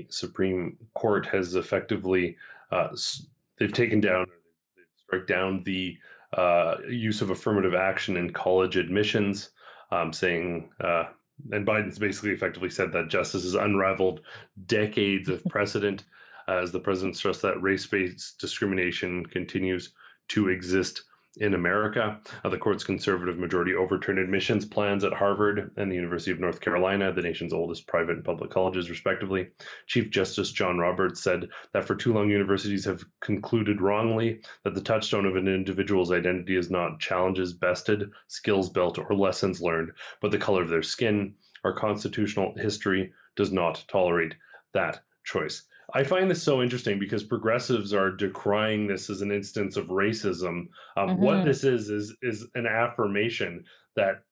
the Supreme Court has effectively they've taken down, they've struck down the use of affirmative action in college admissions, saying, and Biden's basically effectively said that justice has unraveled decades of precedent, as the president stressed that race-based discrimination continues to exist in America. The court's conservative majority overturned admissions plans at Harvard and the University of North Carolina, the nation's oldest private and public colleges, respectively. Chief Justice John Roberts said that for too long, universities have concluded wrongly that the touchstone of an individual's identity is not challenges bested, skills built, or lessons learned, but the color of their skin. Our constitutional history does not tolerate that choice. I find this so interesting because progressives are decrying this as an instance of racism. What Hmm. this is an affirmation that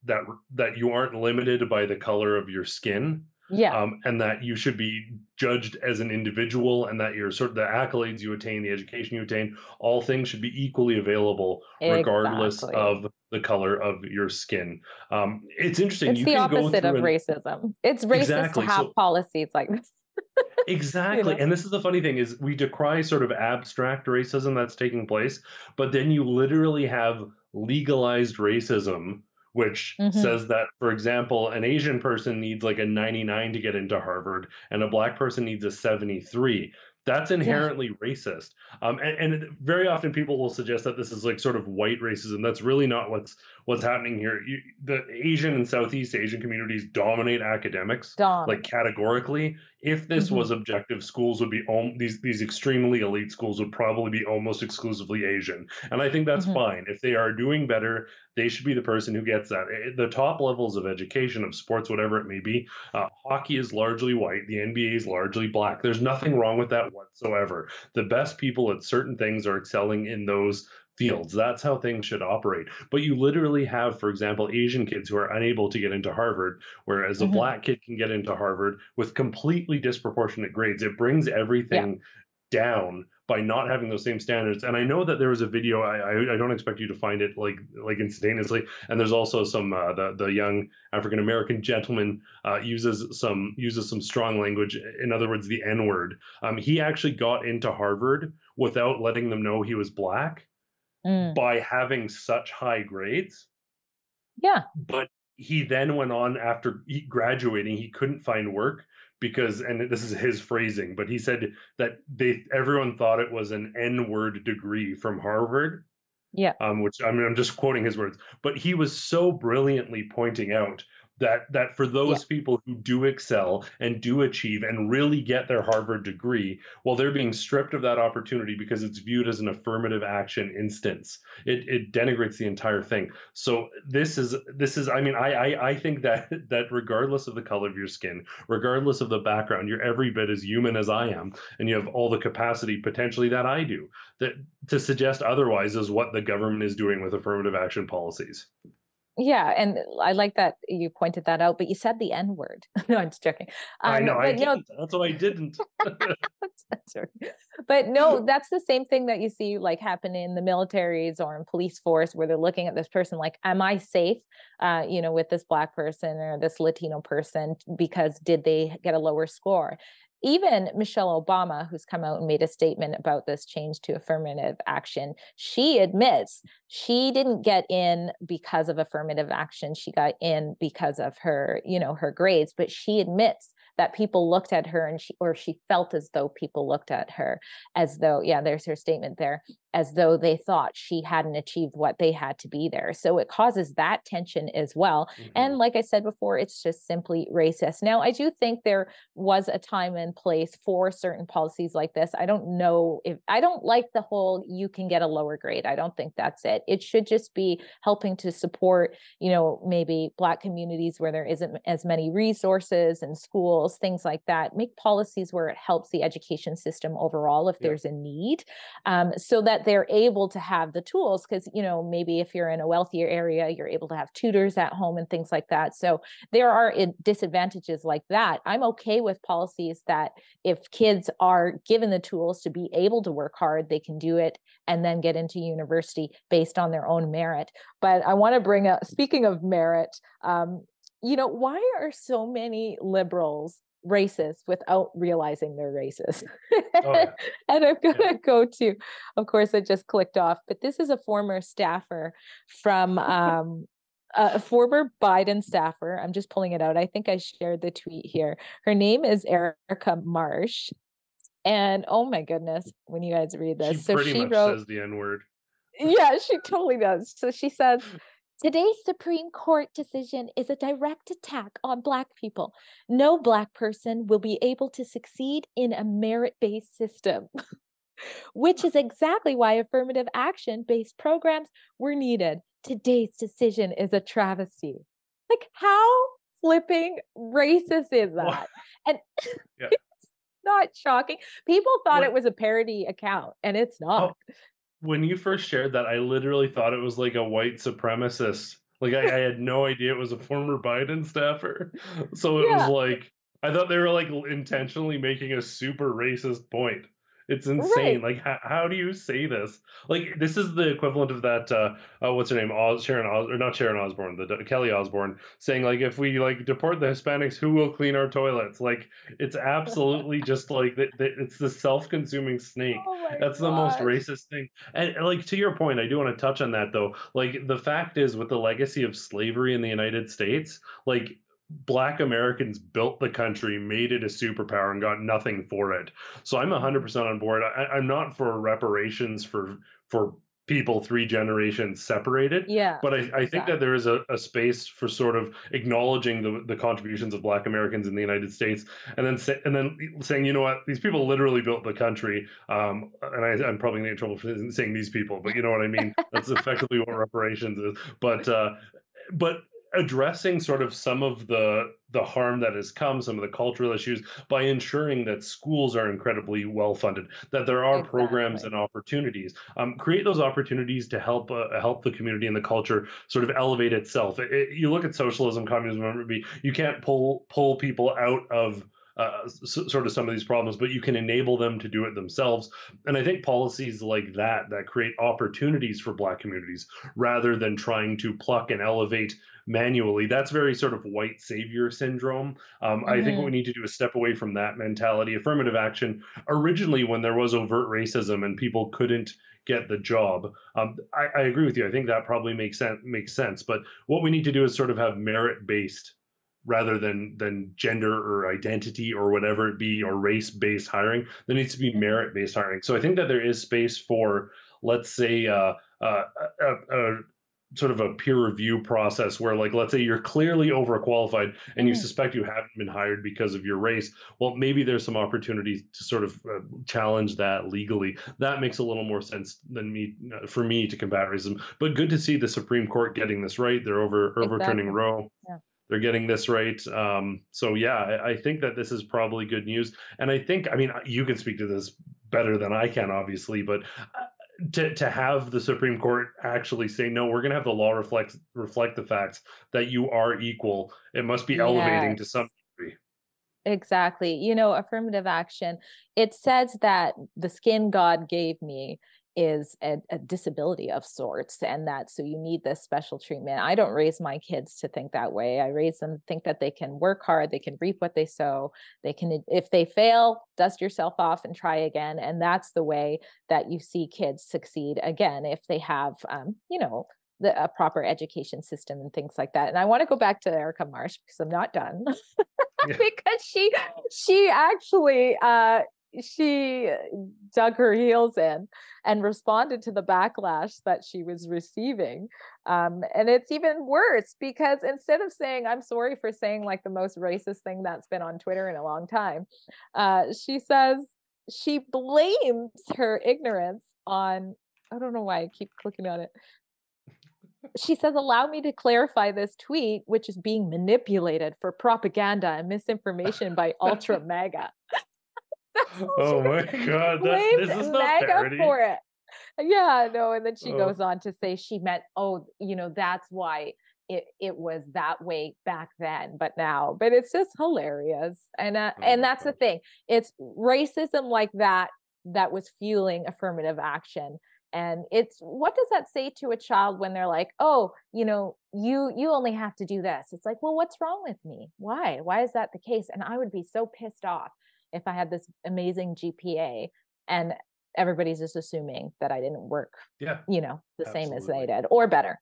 you aren't limited by the color of your skin, Yeah, and that you should be judged as an individual, and that your sort of the accolades you attain, the education you attain, all things should be equally available regardless exactly. of the color of your skin. It's interesting. It's You the can go opposite of through an racism. It's racist to exactly have so policies like this, you Exactly. know? And this is the funny thing is we decry sort of abstract racism that's taking place, but then you literally have legalized racism, which Hmm. says that, for example, an Asian person needs like a 99 to get into Harvard and a black person needs a 73. That's Yeah. inherently racist. Very often people will suggest that this is like sort of white racism. That's really not what's happening here. The Asian and Southeast Asian communities dominate academics, like Dominant. categorically. If this Hmm. was objective, schools would be these extremely elite schools would probably be almost exclusively Asian, and I think that's Hmm. fine. If they are doing better, they should be the person who gets that. The top levels of education, of sports, whatever it may be, hockey is largely white. The NBA is largely black. There's nothing wrong with that whatsoever. The best people at certain things are excelling in those fields. That's how things should operate. But you literally have, for example, Asian kids who are unable to get into Harvard, whereas a Hmm. black kid can get into Harvard with completely disproportionate grades. It brings Yeah. everything down by not having those same standards. And I know that there was a video. I don't expect you to find it like instantaneously. And there's also some the young African American gentleman uses some strong language. In other words, the N word. He actually got into Harvard without letting them know he was black Mm. by having such high grades. Yeah. But he then went on after graduating, he couldn't find work because, and this is his phrasing, but he said that everyone thought it was an N-word degree from Harvard, Yeah. which I mean, I'm just quoting his words, but he was so brilliantly pointing out that for Yeah. those people who do excel and do achieve and really get their Harvard degree, well, they're being stripped of that opportunity because it's viewed as an affirmative action instance. It denigrates the entire thing. So this is I mean, I think that regardless of the color of your skin, regardless of the background, you're every bit as human as I am, and you have all the capacity potentially that I do. That to suggest otherwise is what the government is doing with affirmative action policies. Yeah, and I like that you pointed that out, but you said the N word. No, I'm just joking. I know I But no, didn't. That's why I didn't. sorry. But no, that's the same thing that you see like happen in the militaries or in police force where they're looking at this person like, am I safe, with this black person or this Latino person because did they get a lower score? Even Michelle Obama, who's come out and made a statement about this change to affirmative action, she admits she didn't get in because of affirmative action. She got in because of her, her grades, but she admits that people looked at her and she felt as though people looked at her as though, yeah, there's her statement there, as though they thought she hadn't achieved what they had to be there. So it causes that tension as well. Mhm. And like I said before, it's just simply racist. Now, I do think there was a time and place for certain policies like this. I don't know if I don't like the whole you can get a lower grade. I don't think that's it. It should just be helping to support, maybe Black communities where there isn't as many resources and schools, things like that. Make policies where it helps the education system overall if Yeah. there's a need, so that they're able to have the tools. Because, maybe if you're in a wealthier area, you're able to have tutors at home and things like that. So there are disadvantages like that. I'm okay with policies that if kids are given the tools to be able to work hard, they can do it and then get into university based on their own merit. But I want to bring up, speaking of merit, why are so many liberals racist without realizing they're racist. Oh yeah. And I'm Yeah. gonna go to, of course, I just clicked off, but this is a former staffer from a former Biden staffer. I'm just pulling it out. I think I shared the tweet here. Her name is Erica Marsh. And oh my goodness, when you guys read She this. So pretty she much wrote, says the N-word. yeah, she totally does. So she says, today's Supreme Court decision is a direct attack on Black people. No Black person will be able to succeed in a merit-based system, which is exactly why affirmative action-based programs were needed. Today's decision is a travesty. Like, how flipping racist is What? that? And Yeah. it's not shocking. People thought What? it was a parody account, and it's Oh, not. when you first shared that, I literally thought it was like a white supremacist. Like I had no idea it was a former Biden staffer. So it was Yeah, like I thought they were like intentionally making a super racist point. It's insane. right. Like how do you say this? Like this is the equivalent of that what's her name? Sharon Os or not Sharon Osbourne, Kelly Osbourne saying like if we like deport the Hispanics, who will clean our toilets? Like it's absolutely just like it's the self-consuming snake. Oh my That's the most gosh. racist thing. And like to your point, I do want to touch on that though. Like the fact is, with the legacy of slavery in the United States, like Black Americans built the country, made it a superpower, and got nothing for it. So I'm Mhm. 100% on board. I'm not for reparations for people three generations separated, Yeah, but I think that exactly. there is a space for sort of acknowledging the contributions of Black Americans in the United States, and then saying, you know what, these people literally built the country. And I'm probably going to get in trouble for saying these people, but you know what I mean. That's effectively what reparations is. But addressing sort of some of the harm that has come, some of the cultural issues, by ensuring that schools are incredibly well funded, that there are programs Exactly. and opportunities. Create those opportunities to help the community and the culture sort of elevate itself. You look at socialism, communism, you can't pull people out of sort of some of these problems, but you can enable them to do it themselves. And I think policies like that create opportunities for Black communities rather than trying to pluck and elevate manually. That's very sort of white savior syndrome. I think what we Hmm. need to do is step away from that mentality. Affirmative action, originally, when there was overt racism and people couldn't get the job, I agree with you. I think that probably makes sense. But what we need to do is sort of have merit based rather than gender or identity or whatever it be or race based hiring. There needs to be Hmm. merit based hiring. So I think that there is space for, let's say, uh, a sort of a peer review process where, like, let's say you're clearly overqualified and you Hmm. suspect you haven't been hired because of your race. Well, maybe there's some opportunities to sort of challenge that legally. That makes a little more sense than me for me to combat racism. But good to see the Supreme Court getting this right. They're overturning Exactly. Roe. Yeah. They're getting this right. So yeah, I think that this is probably good news. And I think, I mean, you can speak to this better than I can, obviously, but to have the Supreme Court actually say, no, we're going to have the law reflect the facts that you are equal. It must be elevating to some Yes. degree. Exactly. You know, affirmative action, it says that the skin God gave me is a disability of sorts, and that so you need this special treatment. I don't raise my kids to think that way. I raise them to think that they can work hard, they can reap what they sow, they can, if they fail, dust yourself off and try again. And that's the way that you see kids succeed again if they have, a proper education system and things like that. And I want to go back to Erica Marsh because I'm not done. Yeah. Because she actually she dug her heels in and responded to the backlash that she was receiving, and it's even worse because instead of saying I'm sorry for saying like the most racist thing that's been on Twitter in a long time, she says she blames her ignorance on, I don't know why I keep clicking on it. She says, allow me to clarify this tweet, which is being manipulated for propaganda and misinformation by ultra mega. That's all she Oh my God, this is blamed not mega parody. for it. Yeah, no. And then she Oh, goes on to say she meant, oh, that's why it was that way back then, but now, but it's just hilarious. oh And my that's the God. thing. It's racism like that that was fueling affirmative action. And it's, what does that say to a child when they're like, oh, you only have to do this? It's like, well, what's wrong with me? Why is that the case? And I would be so pissed off if I had this amazing GPA and everybody's just assuming that I didn't work, Yeah, the same as they absolutely. did or better.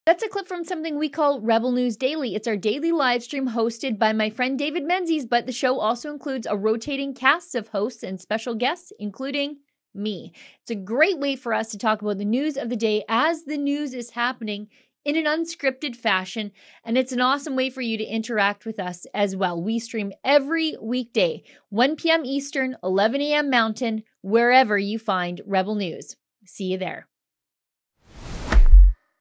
That's a clip from something we call Rebel News Daily. It's our daily live stream hosted by my friend David Menzies, but the show also includes a rotating cast of hosts and special guests, including me. It's a great way for us to talk about the news of the day as the news is happening in an unscripted fashion, and it's an awesome way for you to interact with us as well. We stream every weekday, 1 p.m. Eastern, 11 a.m. Mountain, wherever you find Rebel News. See you there.